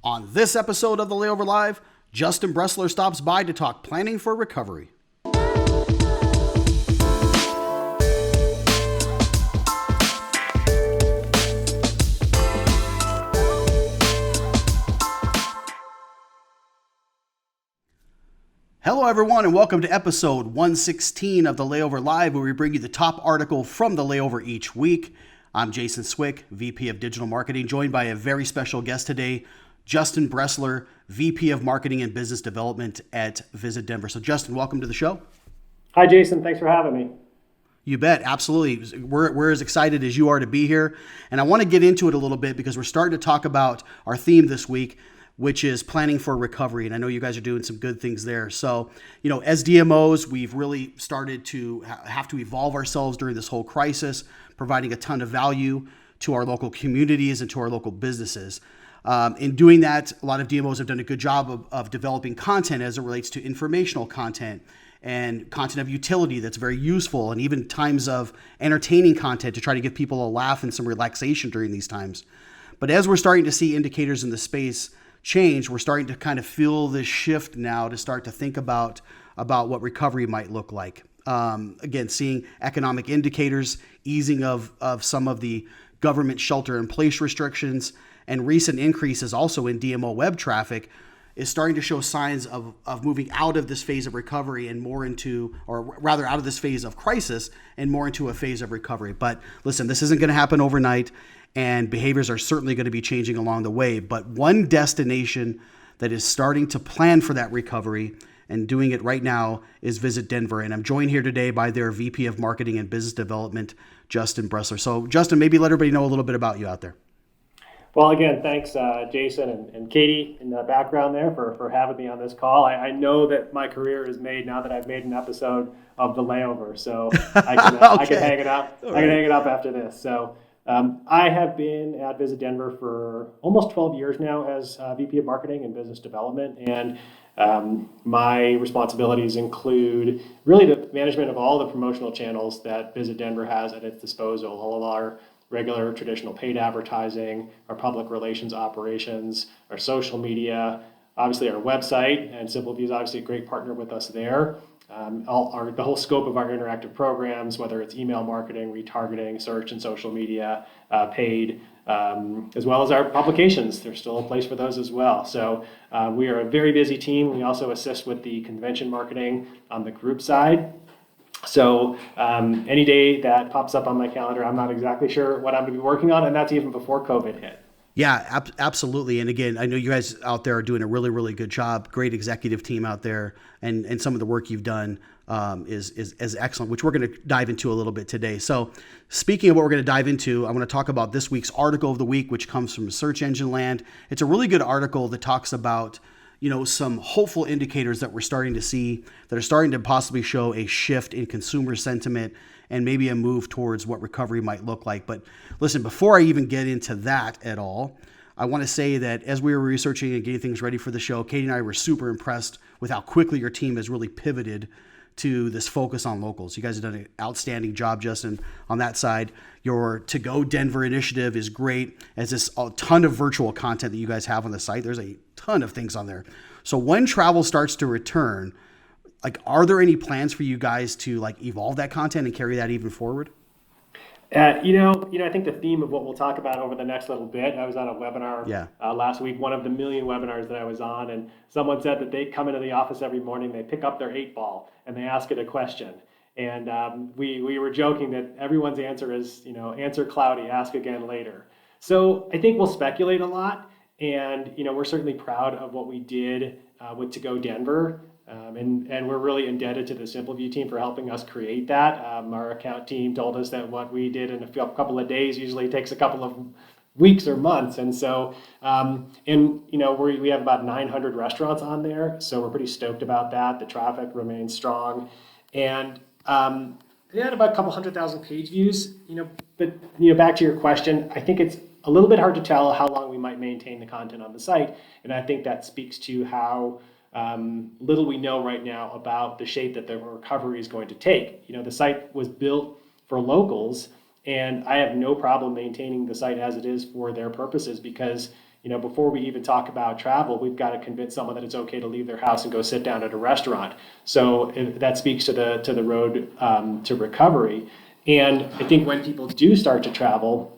On this episode of the Layover Live, Justin Bressler stops by to talk planning for recovery. Hello, everyone, and welcome to episode 116 of the Layover Live, where we bring you the top article from the Layover each week. I'm Jason Swick, VP of Digital Marketing, joined by a very special guest today, Justin Bressler, VP of Marketing and Business Development at Visit Denver. So, Justin, welcome to the show. Hi, Jason. Thanks for having me. You bet. Absolutely. We're as excited as you are to be here. And I want to get into it a little bit because we're starting to talk about our theme this week, which is planning for recovery. And I know you guys are doing some good things there. So, as DMOs, we've really started to have to evolve ourselves during this whole crisis, providing a ton of value to our local communities and to our local businesses. In doing that, a lot of DMOs have done a good job of developing content as it relates to informational content and content of utility that's very useful, and even times of entertaining content to try to give people a laugh and some relaxation during these times. But as we're starting to see indicators in the space change, we're starting to kind of feel this shift now to start to think about what recovery might look like. Again, seeing economic indicators, easing of some of the government shelter-in-place restrictions, and recent increases also in DMO web traffic is starting to show signs of moving out of this phase of recovery and more into, or rather out of this phase of crisis and more into a phase of recovery. But listen, this isn't going to happen overnight, and behaviors are certainly going to be changing along the way. But one destination that is starting to plan for that recovery and doing it right now is Visit Denver. And I'm joined here today by their VP of Marketing and Business Development, Justin Bressler. So Justin, maybe let everybody know a little bit about you out there. Well, again, thanks, Jason and Katie in the background there for having me on this call. I know that my career is made now that I've made an episode of the Layover, so I can, Okay. I can hang it up. All I right. can hang it up after this. So I have been at Visit Denver for almost 12 years now as VP of Marketing and Business Development, and my responsibilities include really the management of all the promotional channels that Visit Denver has at its disposal, all of our regular traditional paid advertising, our public relations operations, our social media, obviously our website, and SimpleView is obviously a great partner with us there. The whole scope of our interactive programs, whether it's email marketing, retargeting, search and social media, paid, as well as our publications. There's still a place for those as well. So we are a very busy team. We also assist with the convention marketing on the group side. So any day that pops up on my calendar, I'm not exactly sure what I'm going to be working on, and that's even before COVID hit. Yeah, absolutely. And again, I know you guys out there are doing a really, really good job. Great executive team out there, and some of the work you've done is excellent, which we're going to dive into a little bit today. So speaking of what we're going to dive into, I want to talk about this week's article of the week, which comes from Search Engine Land. It's a really good article that talks about some hopeful indicators that we're starting to see that are starting to possibly show a shift in consumer sentiment and maybe a move towards what recovery might look like. But listen, before I even get into that at all, I want to say that as we were researching and getting things ready for the show, Katie and I were super impressed with how quickly your team has really pivoted to this focus on locals. You guys have done an outstanding job, Justin, on that side. Your To Go Denver initiative is great, as this a ton of virtual content that you guys have on the site. There's a ton of things on there. So when travel starts to return, are there any plans for you guys to evolve that content and carry that even forward? I think the theme of what we'll talk about over the next little bit, I was on a webinar last week, one of the million webinars that I was on, and someone said that they come into the office every morning, they pick up their 8-ball, and they ask it a question. And we were joking that everyone's answer is, answer cloudy, ask again later. So I think we'll speculate a lot, and we're certainly proud of what we did with To Go Denver. And we're really indebted to the SimpleView team for helping us create that. Our account team told us that what we did in a couple of days usually takes a couple of weeks or months. And so, we have about 900 restaurants on there, so we're pretty stoked about that. The traffic remains strong, and they had about a couple 100,000 page views. But back to your question, I think it's a little bit hard to tell how long we might maintain the content on the site, and I think that speaks to how little we know right now about the shape that the recovery is going to take. The site was built for locals, and I have no problem maintaining the site as it is for their purposes because Before we even talk about travel, we've got to convince someone that it's okay to leave their house and go sit down at a restaurant. So that speaks to the road to recovery. And I think when people do start to travel,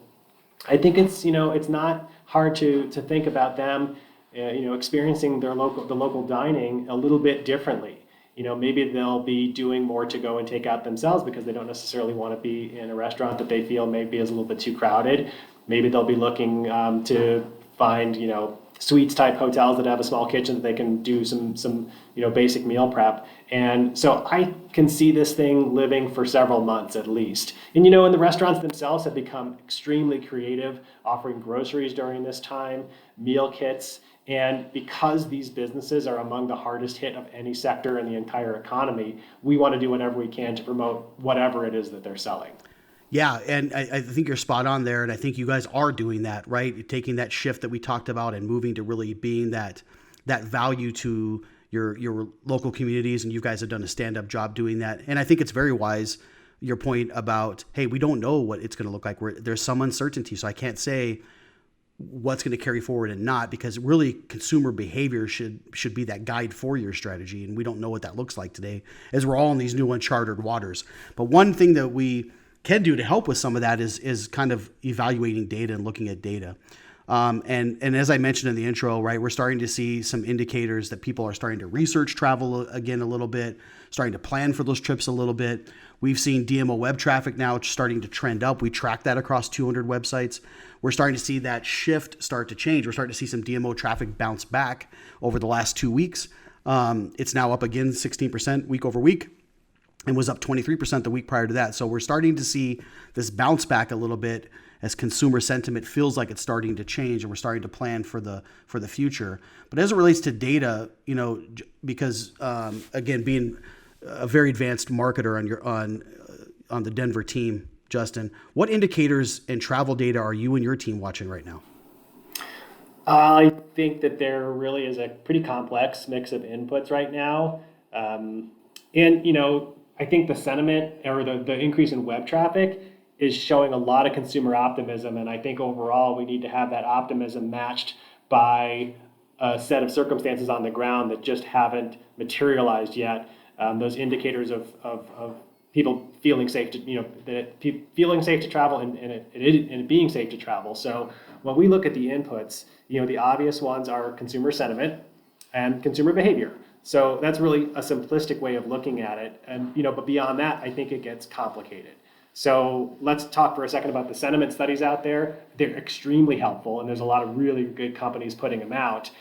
I think it's not hard to think about them experiencing the local dining a little bit differently. Maybe they'll be doing more to go and take out themselves because they don't necessarily want to be in a restaurant that they feel maybe is a little bit too crowded. Maybe they'll be looking to find suites type hotels that have a small kitchen that they can do some basic meal prep. And so I can see this thing living for several months at least. And and the restaurants themselves have become extremely creative, offering groceries during this time, meal kits. And because these businesses are among the hardest hit of any sector in the entire economy, we want to do whatever we can to promote whatever it is that they're selling. Yeah, and I think you're spot on there, and I think you guys are doing that, right? Taking that shift that we talked about and moving to really being that value to your local communities, and you guys have done a stand-up job doing that. And I think it's very wise, your point about, hey, we don't know what it's going to look like. There's some uncertainty, so I can't say what's going to carry forward and not, because really consumer behavior should be that guide for your strategy, and we don't know what that looks like today as we're all in these new uncharted waters. But one thing that we can do to help with some of that is kind of evaluating data and looking at data. And as I mentioned in the intro, right, we're starting to see some indicators that people are starting to research travel again a little bit, starting to plan for those trips a little bit. We've seen DMO web traffic now starting to trend up. We track that across 200 websites. We're starting to see that shift start to change. We're starting to see some DMO traffic bounce back over the last 2 weeks. It's now up again 16% week over week, and was up 23% the week prior to that. So we're starting to see this bounce back a little bit as consumer sentiment feels like it's starting to change, and we're starting to plan for the future. But as it relates to data, because again, being a very advanced marketer on the Denver team, Justin, what indicators and travel data are you and your team watching right now? I think that there really is a pretty complex mix of inputs right now. I think the sentiment or the increase in web traffic is showing a lot of consumer optimism. And I think overall we need to have that optimism matched by a set of circumstances on the ground that just haven't materialized yet. Those indicators of people feeling safe to, feeling safe to travel and it being safe to travel. So when we look at the inputs, the obvious ones are consumer sentiment and consumer behavior. So that's really a simplistic way of looking at it. And, but beyond that, I think it gets complicated. So let's talk for a second about the sentiment studies out there. They're extremely helpful, and there's a lot of really good companies putting them out.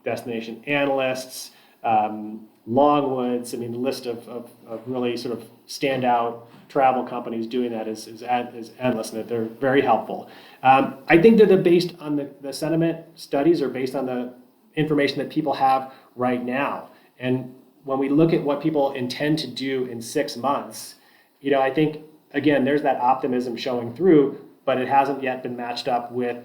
Destination Analysts, Longwoods. I mean, the list of really sort of standout travel companies doing that is endless, and they're very helpful. I think that they're based on the sentiment studies are based on the information that people have right now. And when we look at what people intend to do in 6 months, I think, again, there's that optimism showing through, but it hasn't yet been matched up with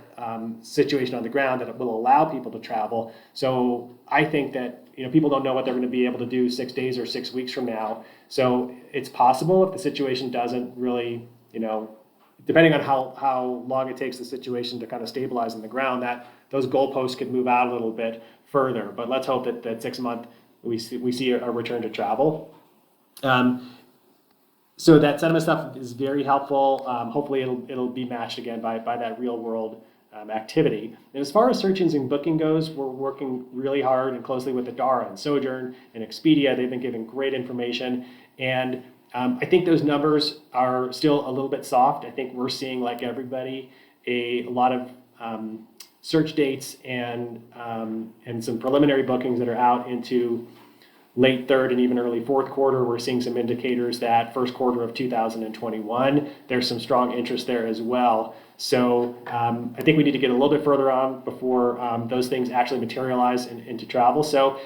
situation on the ground that will allow people to travel. So I think that, people don't know what they're going to be able to do 6 days or 6 weeks from now. So it's possible if the situation doesn't really, depending on how long it takes the situation to kind of stabilize on the ground, that those goalposts could move out a little bit further. But let's hope that 6 month we see a return to travel. So that sentiment stuff is very helpful. Hopefully it'll be matched again by that real world activity. And as far as search engine booking goes, we're working really hard and closely with Adara and Sojourn and Expedia. They've been giving great information. And I think those numbers are still a little bit soft. I think we're seeing, like everybody, a lot of search dates and some preliminary bookings that are out into late third and even early fourth quarter. We're seeing some indicators that first quarter of 2021, there's some strong interest there as well. So I think we need to get a little bit further on before those things actually materialize into travel. So,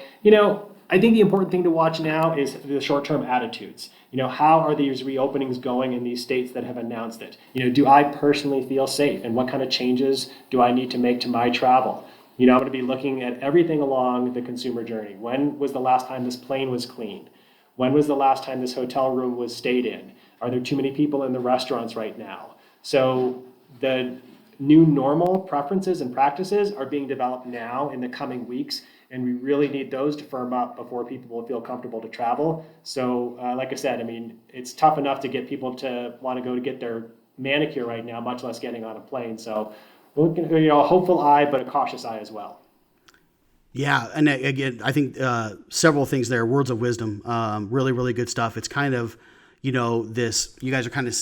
I think the important thing to watch now is the short-term attitudes. How are these reopenings going in these states that have announced it? Do I personally feel safe? And what kind of changes do I need to make to my travel? I'm going to be looking at everything along the consumer journey. When was the last time this plane was cleaned? When was the last time this hotel room was stayed in? Are there too many people in the restaurants right now? So new normal preferences and practices are being developed now in the coming weeks, and we really need those to firm up before people will feel comfortable to travel. So, like I said, I mean, it's tough enough to get people to want to go to get their manicure right now, much less getting on a plane. So, a hopeful eye, but a cautious eye as well. Yeah, and again, I think several things there, words of wisdom, really, really good stuff. It's kind of, this, you guys are kind of,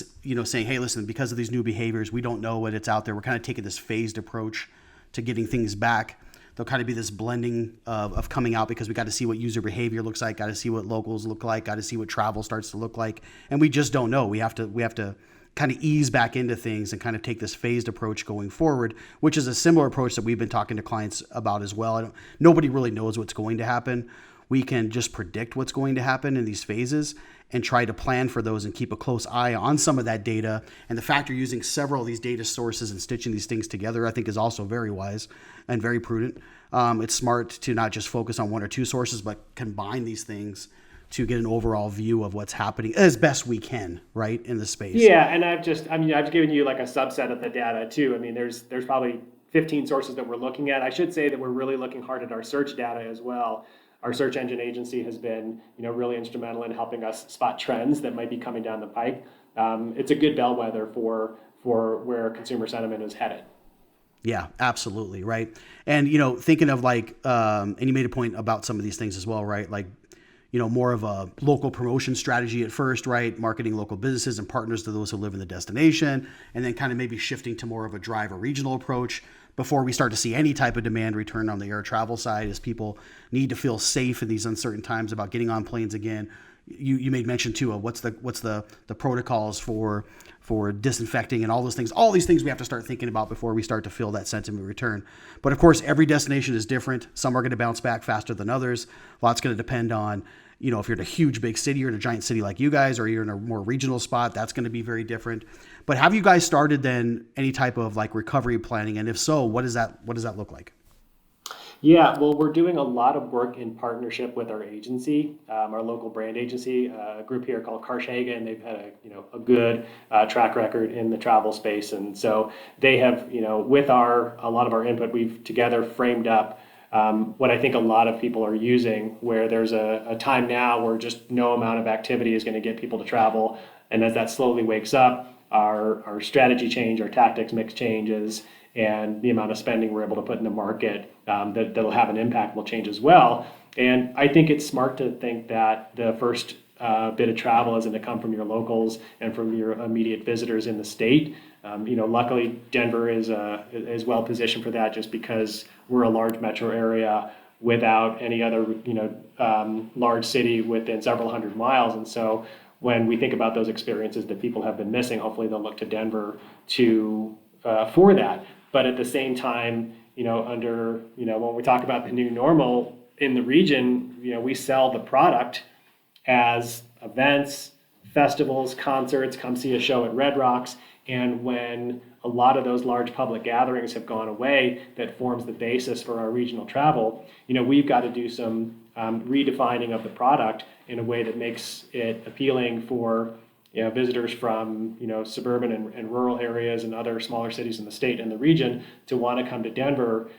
saying, hey, listen, because of these new behaviors, we don't know what it's out there. We're kind of taking this phased approach to getting things back. There'll kind of be this blending of coming out because we got to see what user behavior looks like, got to see what locals look like, got to see what travel starts to look like. And we just don't know. We have to kind of ease back into things and kind of take this phased approach going forward, which is a similar approach that we've been talking to clients about as well. Nobody really knows what's going to happen. We can just predict what's going to happen in these phases and try to plan for those and keep a close eye on some of that data. And the fact you're using several of these data sources and stitching these things together, I think is also very wise and very prudent. It's smart to not just focus on one or two sources, but combine these things to get an overall view of what's happening as best we can, right, in the space. Yeah, and I've given you like a subset of the data too. I mean, there's probably 15 sources that we're looking at. I should say that we're really looking hard at our search data as well. Our search engine agency has been, really instrumental in helping us spot trends that might be coming down the pike. It's a good bellwether for where consumer sentiment is headed. Yeah, absolutely, right. And thinking of like, and you made a point about some of these things as well, right? Like, more of a local promotion strategy at first, right? Marketing local businesses and partners to those who live in the destination, and then kind of maybe shifting to more of a drive or regional approach before we start to see any type of demand return on the air travel side, as people need to feel safe in these uncertain times about getting on planes again. You made mention too of what's the protocols for disinfecting and all those things. All these things we have to start thinking about before we start to feel that sentiment return. But of course, every destination is different. Some are going to bounce back faster than others. A lot's going to depend on, if you're in a huge big city or in a giant city like you guys, or you're in a more regional spot, that's going to be very different. But have you guys started then any type of like recovery planning? And if so, what does that look like? Yeah, well, we're doing a lot of work in partnership with our agency, our local brand agency, a group here called Karshhagen. They've had a good track record in the travel space, and so they have, with a lot of our input, we've together framed up what I think a lot of people are using, where there's a time now where just no amount of activity is going to get people to travel, and as that slowly wakes up, our strategy change, our tactics mix changes, and the amount of spending we're able to put in the market that'll have an impact will change as well. And I think it's smart to think that the first bit of travel isn't to come from your locals and from your immediate visitors in the state. Luckily, Denver is well positioned for that, just because we're a large metro area without any other large city within several hundred miles. And so when we think about those experiences that people have been missing, hopefully they'll look to Denver for that. But at the same time, when we talk about the new normal in the region, we sell the product as events, festivals, concerts, come see a show at Red Rocks. And when a lot of those large public gatherings have gone away, that forms the basis for our regional travel, we've got to do some redefining of the product in a way that makes it appealing for visitors from suburban and rural areas and other smaller cities in the state and the region to want to come to Denver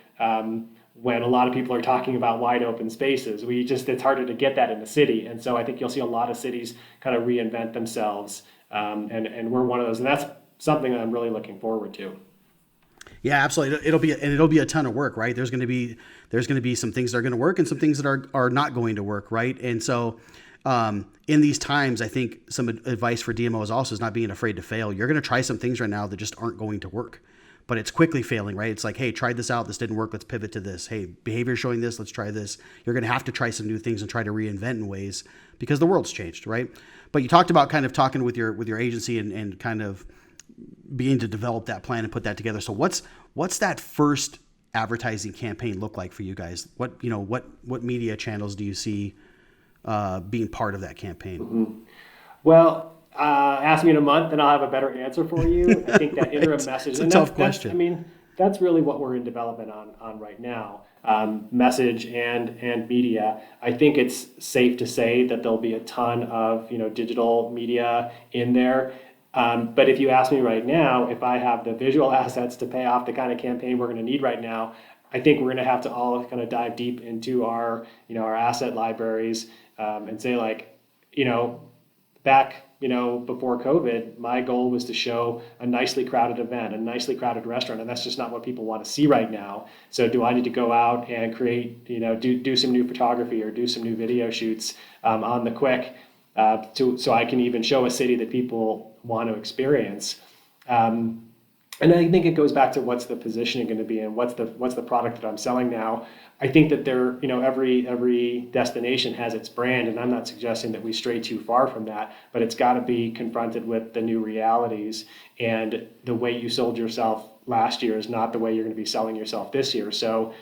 when a lot of people are talking about wide open spaces. It's harder to get that in the city, and so I think you'll see a lot of cities kind of reinvent themselves, and we're one of those, and that's something that I'm really looking forward to. Yeah, absolutely. It'll be a ton of work, right? There's going to be some things that are going to work and some things that are not going to work, right? And so in these times, I think some advice for DMOs also is not being afraid to fail. You're going to try some things right now that just aren't going to work, but it's quickly failing, right? It's like, hey, tried this out. This didn't work. Let's pivot to this. Hey, behavior showing this. Let's try this. You're going to have to try some new things and try to reinvent in ways because the world's changed, right? But you talked about kind of talking with your agency and kind of being to develop that plan and put that together. So what's that first advertising campaign look like for you guys? What media channels do you see being part of that campaign? Mm-hmm. Well, ask me in a month and I'll have a better answer for you. I think that interim message. It's a tough question. That's really what we're in development on right now. Message and media. I think it's safe to say that there'll be a ton of digital media in there. But if you ask me right now, if I have the visual assets to pay off the kind of campaign we're going to need right now, I think we're going to have to all kind of dive deep into our, our asset libraries, and say like, back, before COVID, my goal was to show a nicely crowded event, a nicely crowded restaurant, and that's just not what people want to see right now. So do I need to go out and create, do some new photography or do some new video shoots on the quick, so I can even show a city that people want to experience. And I think it goes back to what's the positioning going to be and what's the product that I'm selling now. I think that every destination has its brand, and I'm not suggesting that we stray too far from that, but it's got to be confronted with the new realities. And the way you sold yourself last year is not the way you're going to be selling yourself this year. So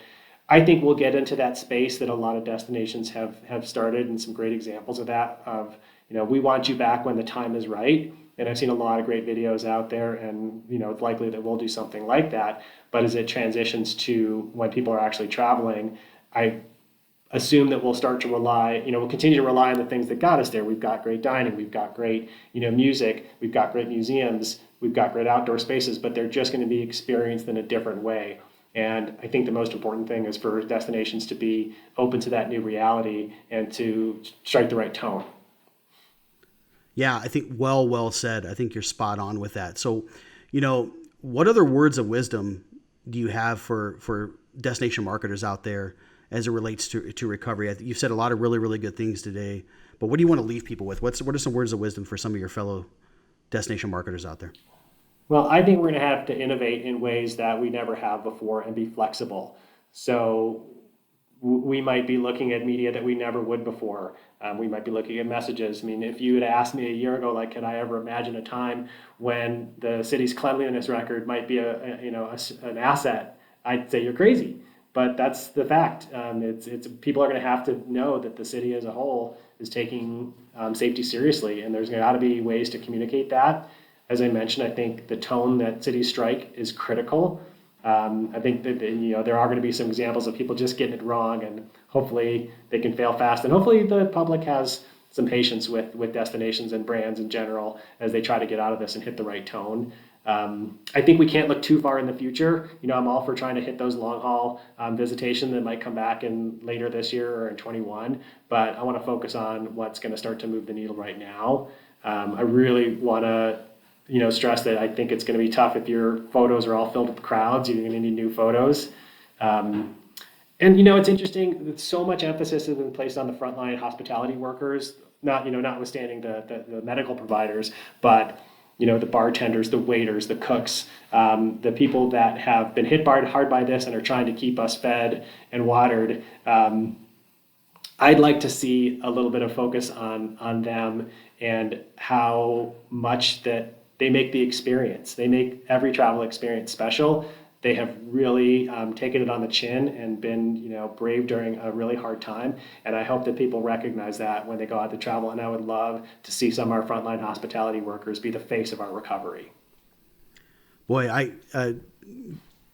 I think we'll get into that space that a lot of destinations have started, and some great examples of that, of, we want you back when the time is right. And I've seen a lot of great videos out there, and it's likely that we'll do something like that. But as it transitions to when people are actually traveling, I assume that we'll start to rely, we'll continue to rely on the things that got us there. We've got great dining, we've got great, music, we've got great museums, we've got great outdoor spaces, but they're just going to be experienced in a different way. And I think the most important thing is for destinations to be open to that new reality and to strike the right tone. Yeah, I think well said. I think you're spot on with that. So, what other words of wisdom do you have for destination marketers out there as it relates to recovery? You've said a lot of really, really good things today, but what do you want to leave people with? What are some words of wisdom for some of your fellow destination marketers out there? Well, I think we're going to have to innovate in ways that we never have before and be flexible. So we might be looking at media that we never would before. We might be looking at messages. I mean, if you had asked me a year ago, like, can I ever imagine a time when the city's cleanliness record might be an asset, I'd say you're crazy. But that's the fact. It's people are going to have to know that the city as a whole is taking safety seriously, and there's got to be ways to communicate that. As I mentioned, I think the tone that cities strike is critical. I think that there are going to be some examples of people just getting it wrong, and hopefully they can fail fast. And hopefully the public has some patience with destinations and brands in general as they try to get out of this and hit the right tone. I think we can't look too far in the future. I'm all for trying to hit those long haul visitation that might come back in later this year or in 21. But I want to focus on what's going to start to move the needle right now. I really want to stress that I think it's going to be tough if your photos are all filled with crowds. You're going to need new photos. And it's interesting that so much emphasis has been placed on the frontline hospitality workers, notwithstanding the medical providers, but the bartenders, the waiters, the cooks, the people that have been hit hard by this and are trying to keep us fed and watered. I'd like to see a little bit of focus on them and how much that they make the experience. They make every travel experience special. They have really taken it on the chin and been, brave during a really hard time. And I hope that people recognize that when they go out to travel. And I would love to see some of our frontline hospitality workers be the face of our recovery. Boy,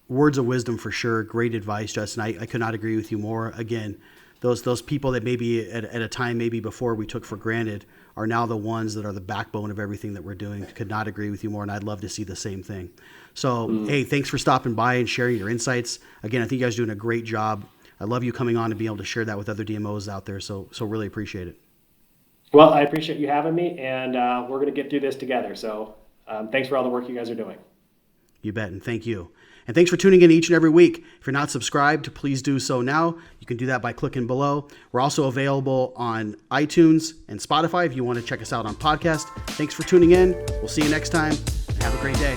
words of wisdom for sure. Great advice, Justin. I could not agree with you more. Again, those people that maybe at a time maybe before we took for granted are now the ones that are the backbone of everything that we're doing. Could not agree with you more, and I'd love to see the same thing. So, Hey, thanks for stopping by and sharing your insights. Again, I think you guys are doing a great job. I love you coming on and being able to share that with other DMOs out there, so really appreciate it. Well, I appreciate you having me, and we're going to get through this together. So thanks for all the work you guys are doing. You bet, and thank you. And thanks for tuning in each and every week. If you're not subscribed, please do so now. You can do that by clicking below. We're also available on iTunes and Spotify if you want to check us out on podcast. Thanks for tuning in. We'll see you next time. Have a great day.